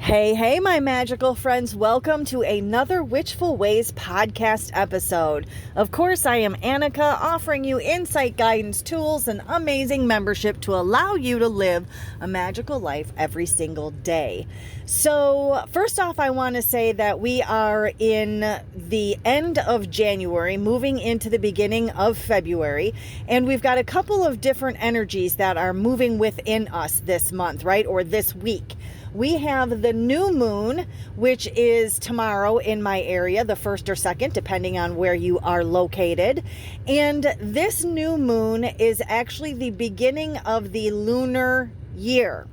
Hey, my magical friends. Welcome to another Witchful Ways podcast episode. Of course, I am Annika, offering you insight, guidance, tools, and amazing membership to allow you to live a magical life every single day. So, first off, I want to say that we are in the end of January, moving into the beginning of February, and we've got a couple of different energies that are moving within us this month, right? Or this week. We have the new moon, which is tomorrow in my area, the 1st or 2nd, depending on where you are located. And this new moon is actually the beginning of the lunar year.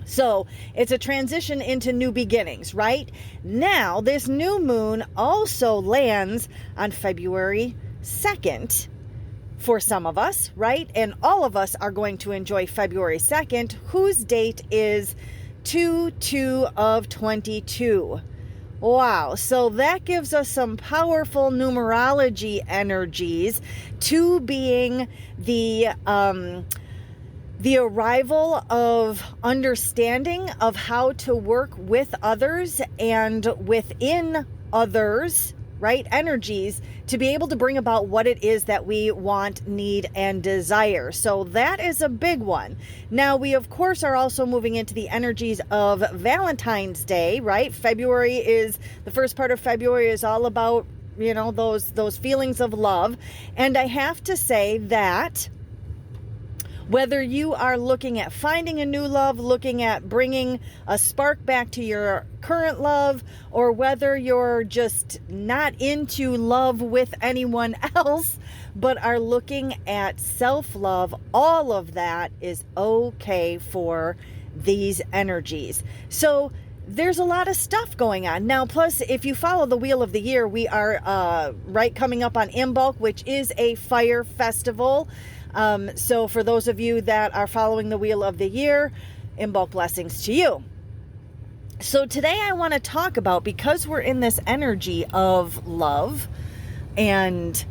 So it's a transition into new beginnings, right? Now, this new moon also lands on February 2nd. For some of us, right? And all of us are going to enjoy February 2nd, whose date is 2/2/22. Wow. So that gives us some powerful numerology energies, 2 being the arrival of understanding of how to work with others and within others, right? Energies to be able to bring about what it is that we want, need, and desire. So that is a big one. Now, we of course are also moving into the energies of Valentine's Day, right? The first part of February is all about, those feelings of love. And I have to say that whether you are looking at finding a new love, looking at bringing a spark back to your current love, or whether you're just not into love with anyone else, but are looking at self-love, all of that is okay for these energies. So there's a lot of stuff going on. Now, plus, if you follow the Wheel of the Year, we are coming up on Imbolc, which is a fire festival. So for those of you that are following the Wheel of the Year, Imbolc blessings to you. So today I want to talk about, because we're in this energy of love and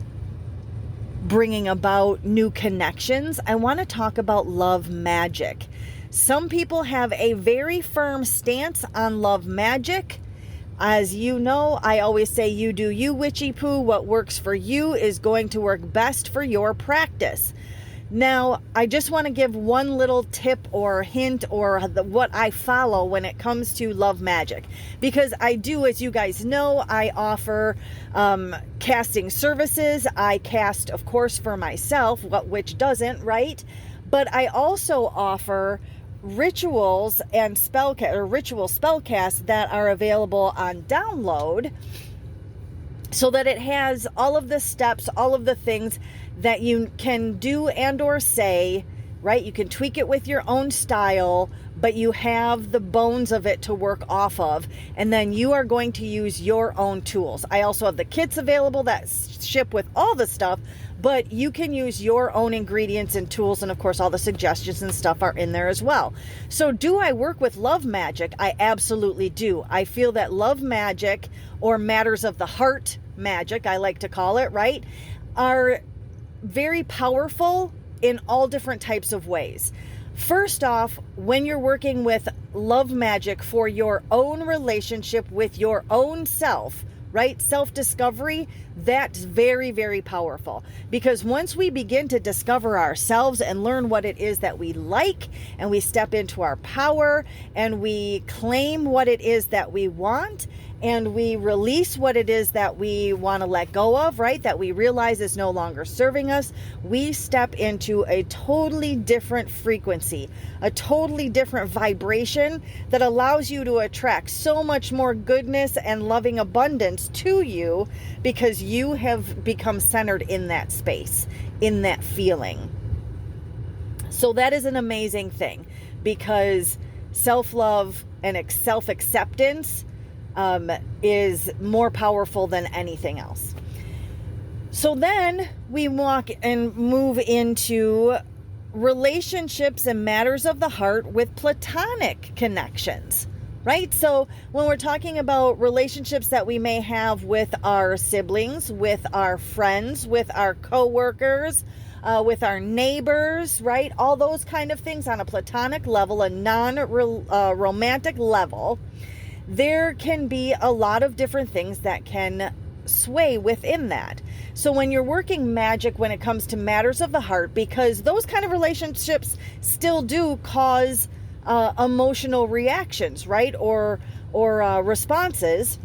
bringing about new connections, I want to talk about love magic. Some people have a very firm stance on love magic. As you know, I always say, you do you, witchy poo. What works for you is going to work best for your practice. Now, I just want to give one little tip or hint or what I follow when it comes to love magic. Because I do, as you guys know, I offer casting services. I cast, of course, for myself, which doesn't, right? But I also offer rituals and ritual spellcasts that are available on download, so that it has all of the steps, all of the things that you can do and or say, right? You can tweak it with your own style, but you have the bones of it to work off of, and then you are going to use your own tools. I also have the kits available that ship with all the stuff, but you can use your own ingredients and tools, and of course all the suggestions and stuff are in there as well. So do I work with love magic? I absolutely do. I feel that love magic, or matters of the heart magic, I like to call it, right, are very powerful in all different types of ways. First off, when you're working with love magic for your own relationship with your own self, right? Self-discovery, that's very, very powerful. Because once we begin to discover ourselves and learn what it is that we like, and we step into our power, and we claim what it is that we want, and we release what it is that we want to let go of, right? That we realize is no longer serving us, we step into a totally different frequency, a totally different vibration that allows you to attract so much more goodness and loving abundance to you, because you have become centered in that space, in that feeling. So that is an amazing thing, because self-love and self-acceptance is more powerful than anything else. So then we walk and move into relationships and matters of the heart with platonic connections, right? So when we're talking about relationships that we may have with our siblings, with our friends, with our coworkers, with our neighbors, right? All those kind of things on a platonic level, a non-romantic level. There can be a lot of different things that can sway within that. So when you're working magic when it comes to matters of the heart, because those kind of relationships still do cause emotional reactions, right? Or responses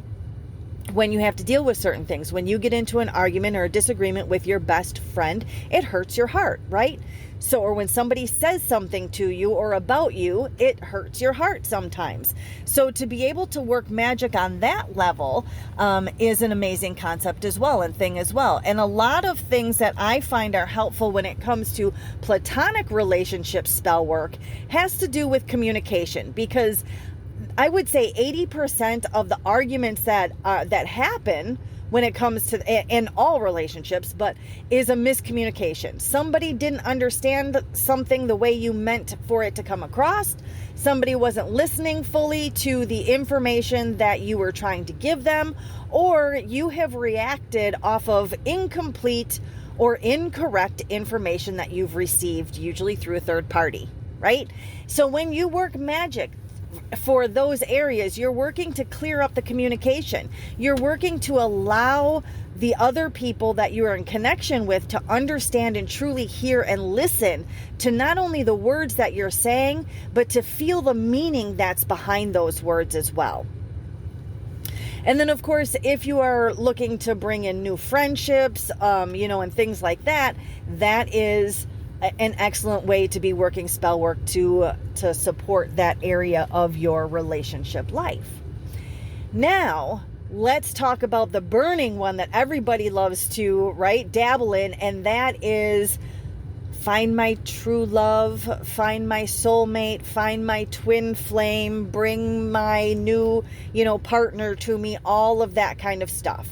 when you have to deal with certain things. When you get into an argument or a disagreement with your best friend, it hurts your heart, right? So, or when somebody says something to you or about you, it hurts your heart sometimes. So to be able to work magic on that level is an amazing concept as well and thing as well. And a lot of things that I find are helpful when it comes to platonic relationship spell work has to do with communication, because I would say 80% of the arguments that happen when it comes to in all relationships, but is a miscommunication. Somebody didn't understand something the way you meant for it to come across. Somebody wasn't listening fully to the information that you were trying to give them, or you have reacted off of incomplete or incorrect information that you've received, usually through a third party, right? So when you work magic for those areas, you're working to clear up the communication. You're working to allow the other people that you are in connection with to understand and truly hear and listen to not only the words that you're saying, but to feel the meaning that's behind those words as well. And then, of course, if you are looking to bring in new friendships, and things like that, that is an excellent way to be working spell work to support that area of your relationship life. Now, let's talk about the burning one that everybody loves to, right, dabble in, and that is find my true love, find my soulmate, find my twin flame, bring my new, partner to me, all of that kind of stuff.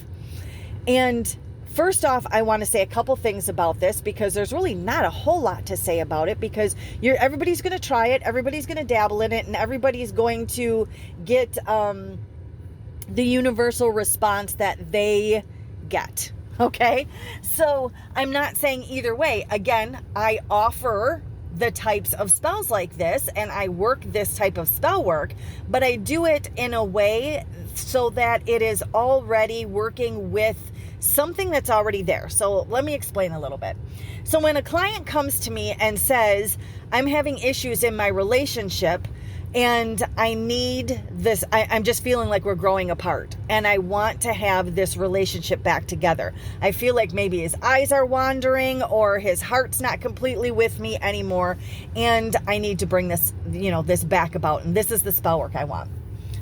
And first off, I want to say a couple things about this, because there's really not a whole lot to say about it, because everybody's going to try it, everybody's going to dabble in it, and everybody's going to get the universal response that they get. Okay? So I'm not saying either way. Again, I offer the types of spells like this, and I work this type of spell work, but I do it in a way so that it is already working with something that's already there. So let me explain a little bit. So when a client comes to me and says, I'm having issues in my relationship and I need this, I'm just feeling like we're growing apart and I want to have this relationship back together. I feel like maybe his eyes are wandering or his heart's not completely with me anymore, and I need to bring this, this back about, and this is the spell work I want,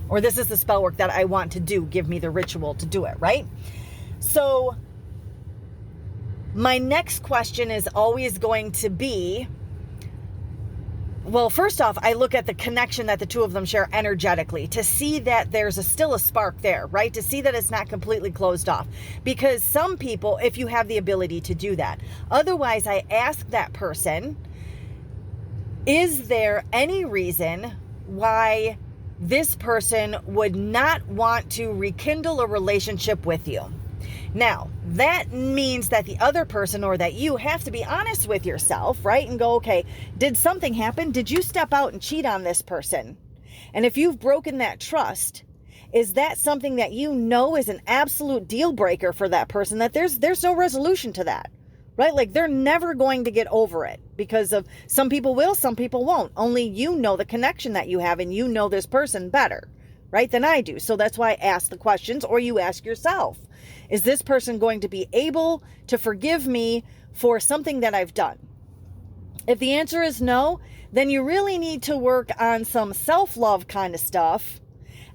or this is the spell work that I want to do. Give me the ritual to do it, right? So my next question is always going to be, well, first off, I look at the connection that the two of them share energetically to see that there's still a spark there, right? To see that it's not completely closed off. Because some people, if you have the ability to do that, otherwise I ask that person, is there any reason why this person would not want to rekindle a relationship with you? Now, that means that the other person or that you have to be honest with yourself, right? And go, okay, did something happen? Did you step out and cheat on this person? And if you've broken that trust, is that something that is an absolute deal breaker for that person, that there's no resolution to that, right? Like they're never going to get over it, because of some people will, some people won't. Only you know the connection that you have, and you know this person better, right, than I do. So that's why I ask the questions, or you ask yourself, is this person going to be able to forgive me for something that I've done? If the answer is no, then you really need to work on some self-love kind of stuff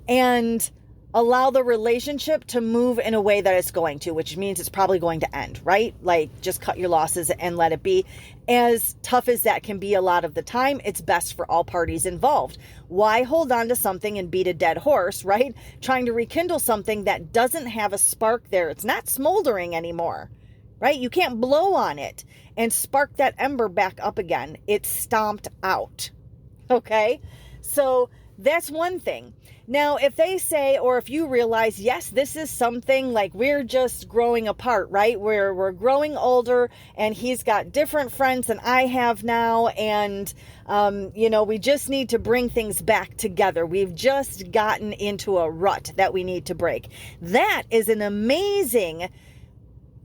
and allow the relationship to move in a way that it's going to, which means it's probably going to end, right? Like just cut your losses and let it be. As tough as that can be a lot of the time, it's best for all parties involved. Why hold on to something and beat a dead horse, right? Trying to rekindle something that doesn't have a spark there. It's not smoldering anymore, right? You can't blow on it and spark that ember back up again. It's stomped out, okay? So that's one thing. Now, if they say, or if you realize, yes, this is something like we're just growing apart, right? We're growing older and he's got different friends than I have now. And, we just need to bring things back together. We've just gotten into a rut that we need to break. That is an amazing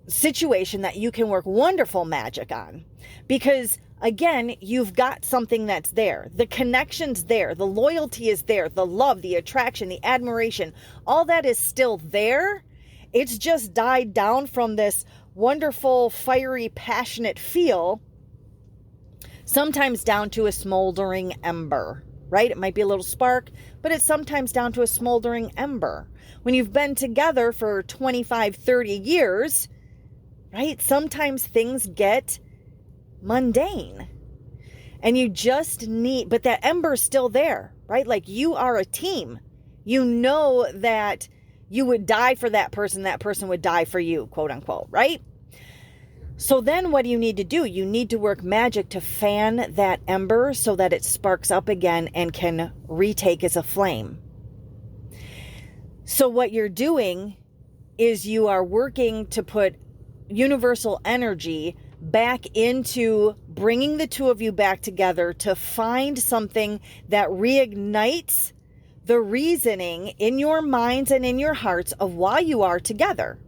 situation that you can work wonderful magic on, because again, you've got something that's there. The connection's there. The loyalty is there. The love, the attraction, the admiration, all that is still there. It's just died down from this wonderful, fiery, passionate feel, sometimes down to a smoldering ember, right? It might be a little spark, but it's sometimes down to a smoldering ember. When you've been together for 25, 30 years, right? Sometimes things get mundane and you just need, but that ember's still there, right? Like you are a team. You know that you would die for that person would die for you, quote unquote, right? So then what do you need to do? You need to work magic to fan that ember so that it sparks up again and can retake as a flame. So what you're doing is you are working to put universal energy back into bringing the two of you back together to find something that reignites the reasoning in your minds and in your hearts of why you are together.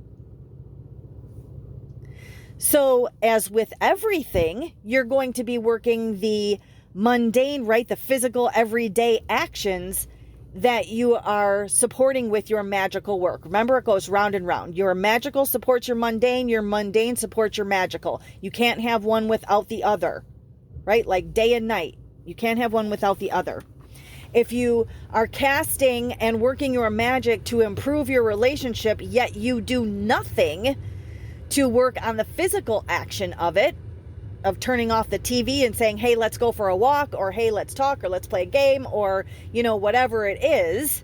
So as with everything, you're going to be working the mundane, right? The physical everyday actions that you are supporting with your magical work. Remember, it goes round and round. Your magical supports your mundane supports your magical. You can't have one without the other, right? Like day and night. You can't have one without the other. If you are casting and working your magic to improve your relationship, yet you do nothing to work on the physical action of it, of turning off the TV and saying, hey, let's go for a walk, or hey, let's talk, or let's play a game, or, whatever it is.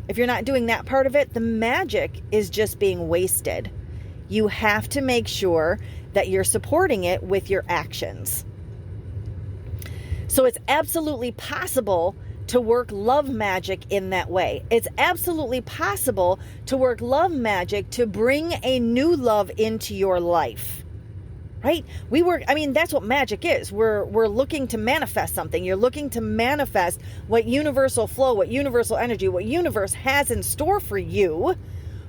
If you're not doing that part of it, the magic is just being wasted. You have to make sure that you're supporting it with your actions. So it's absolutely possible to work love magic in that way. It's absolutely possible to work love magic to bring a new love into your life. Right? That's what magic is. We're looking to manifest something. You're looking to manifest what universal flow, what universal energy, what universe has in store for you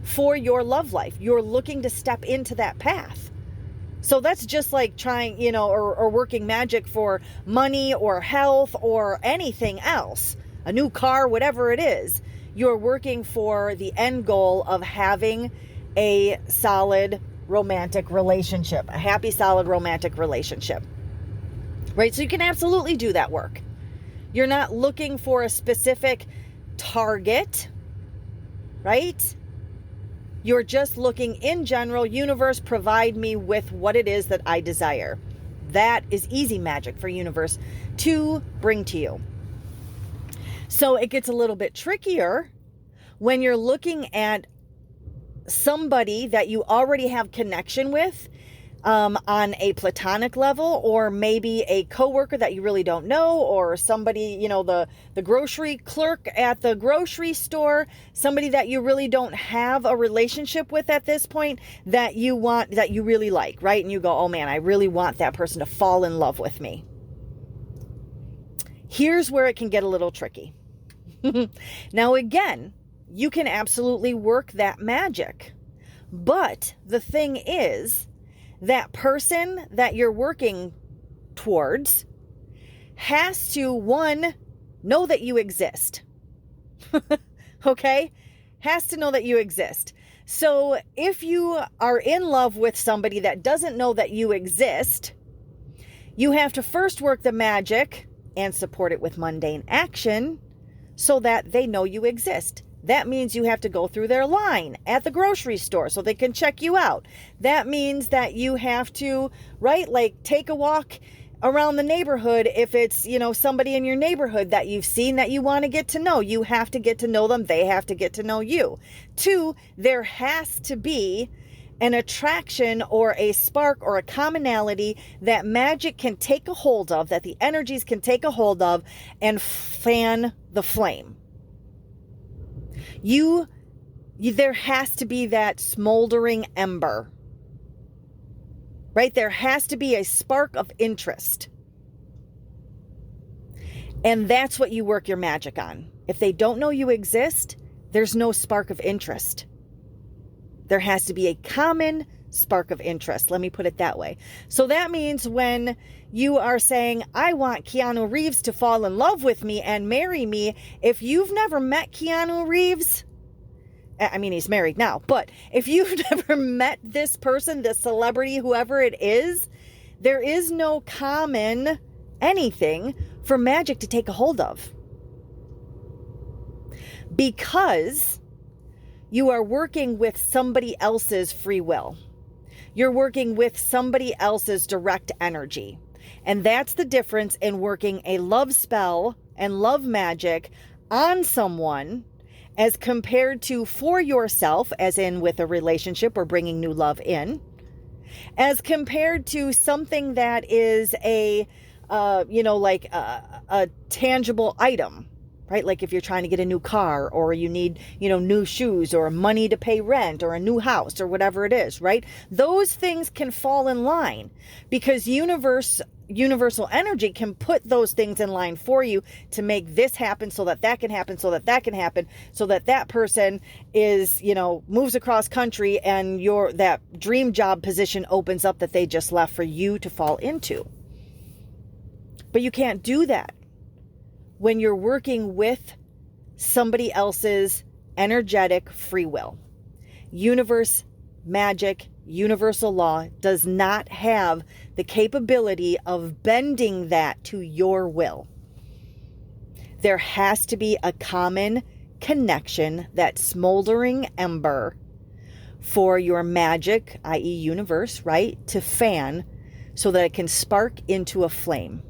for your love life. You're looking to step into that path. So that's just like trying, or working magic for money or health or anything else, a new car, whatever it is. You're working for the end goal of having a solid romantic relationship, a happy, solid romantic relationship, right? So you can absolutely do that work. You're not looking for a specific target, right? You're just looking in general, universe, provide me with what it is that I desire. That is easy magic for universe to bring to you. So it gets a little bit trickier when you're looking at somebody that you already have connection with on a platonic level, or maybe a coworker that you really don't know, or somebody, the grocery clerk at the grocery store, somebody that you really don't have a relationship with at this point that you want, that you really like, right? And you go, oh man, I really want that person to fall in love with me. Here's where it can get a little tricky. Now, again, you can absolutely work that magic. But the thing is, that person that you're working towards has to, one, know that you exist. Okay? Has to know that you exist. So if you are in love with somebody that doesn't know that you exist, you have to first work the magic and support it with mundane action so that they know you exist. That means you have to go through their line at the grocery store so they can check you out. That means that you have to, right, like take a walk around the neighborhood. If it's, somebody in your neighborhood that you've seen that you want to get to know, you have to get to know them. They have to get to know you. 2, there has to be an attraction or a spark or a commonality that magic can take a hold of, that the energies can take a hold of and fan the flame. There has to be that smoldering ember, right? There has to be a spark of interest. And that's what you work your magic on. If they don't know you exist, there's no spark of interest. There has to be a common spark of interest. Let me put it that way. So that means when you are saying, I want Keanu Reeves to fall in love with me and marry me, if you've never met Keanu Reeves, I mean, he's married now, but if you've never met this person, this celebrity, whoever it is, there is no common anything for magic to take a hold of. Because you are working with somebody else's free will. You're working with somebody else's direct energy. And that's the difference in working a love spell and love magic on someone as compared to for yourself, as in with a relationship or bringing new love in, as compared to something that is a tangible item. Right? Like if you're trying to get a new car or you need, new shoes or money to pay rent or a new house or whatever it is, right? Those things can fall in line because universal energy can put those things in line for you to make this happen so that that can happen, so that that can happen, so that that person is, moves across country and that dream job position opens up that they just left for you to fall into. But you can't do that when you're working with somebody else's energetic free will. Universe, magic, universal law does not have the capability of bending that to your will. There has to be a common connection, that smoldering ember for your magic, i.e. universe, right, to fan so that it can spark into a flame.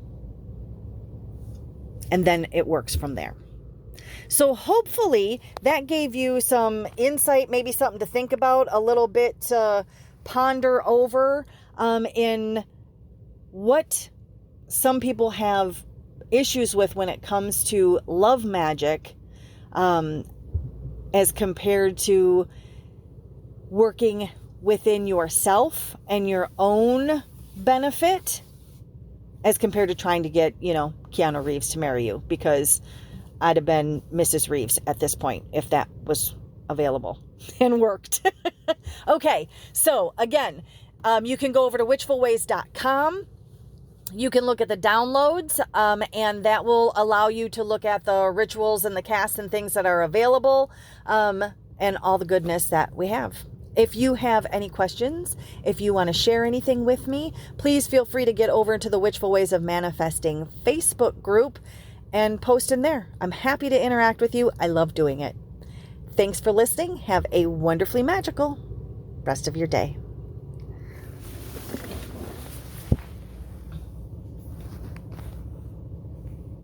And then it works from there. So hopefully that gave you some insight, maybe something to think about, a little bit to ponder over in what some people have issues with when it comes to love magic as compared to working within yourself and your own benefit, as compared to trying to get, Keanu Reeves to marry you, because I'd have been Mrs. Reeves at this point if that was available and worked. Okay, so again, you can go over to witchfulways.com. You can look at the downloads, and that will allow you to look at the rituals and the casts and things that are available, and all the goodness that we have. If you have any questions, if you want to share anything with me, please feel free to get over into the Witchful Ways of Manifesting Facebook group and post in there. I'm happy to interact with you. I love doing it. Thanks for listening. Have a wonderfully magical rest of your day.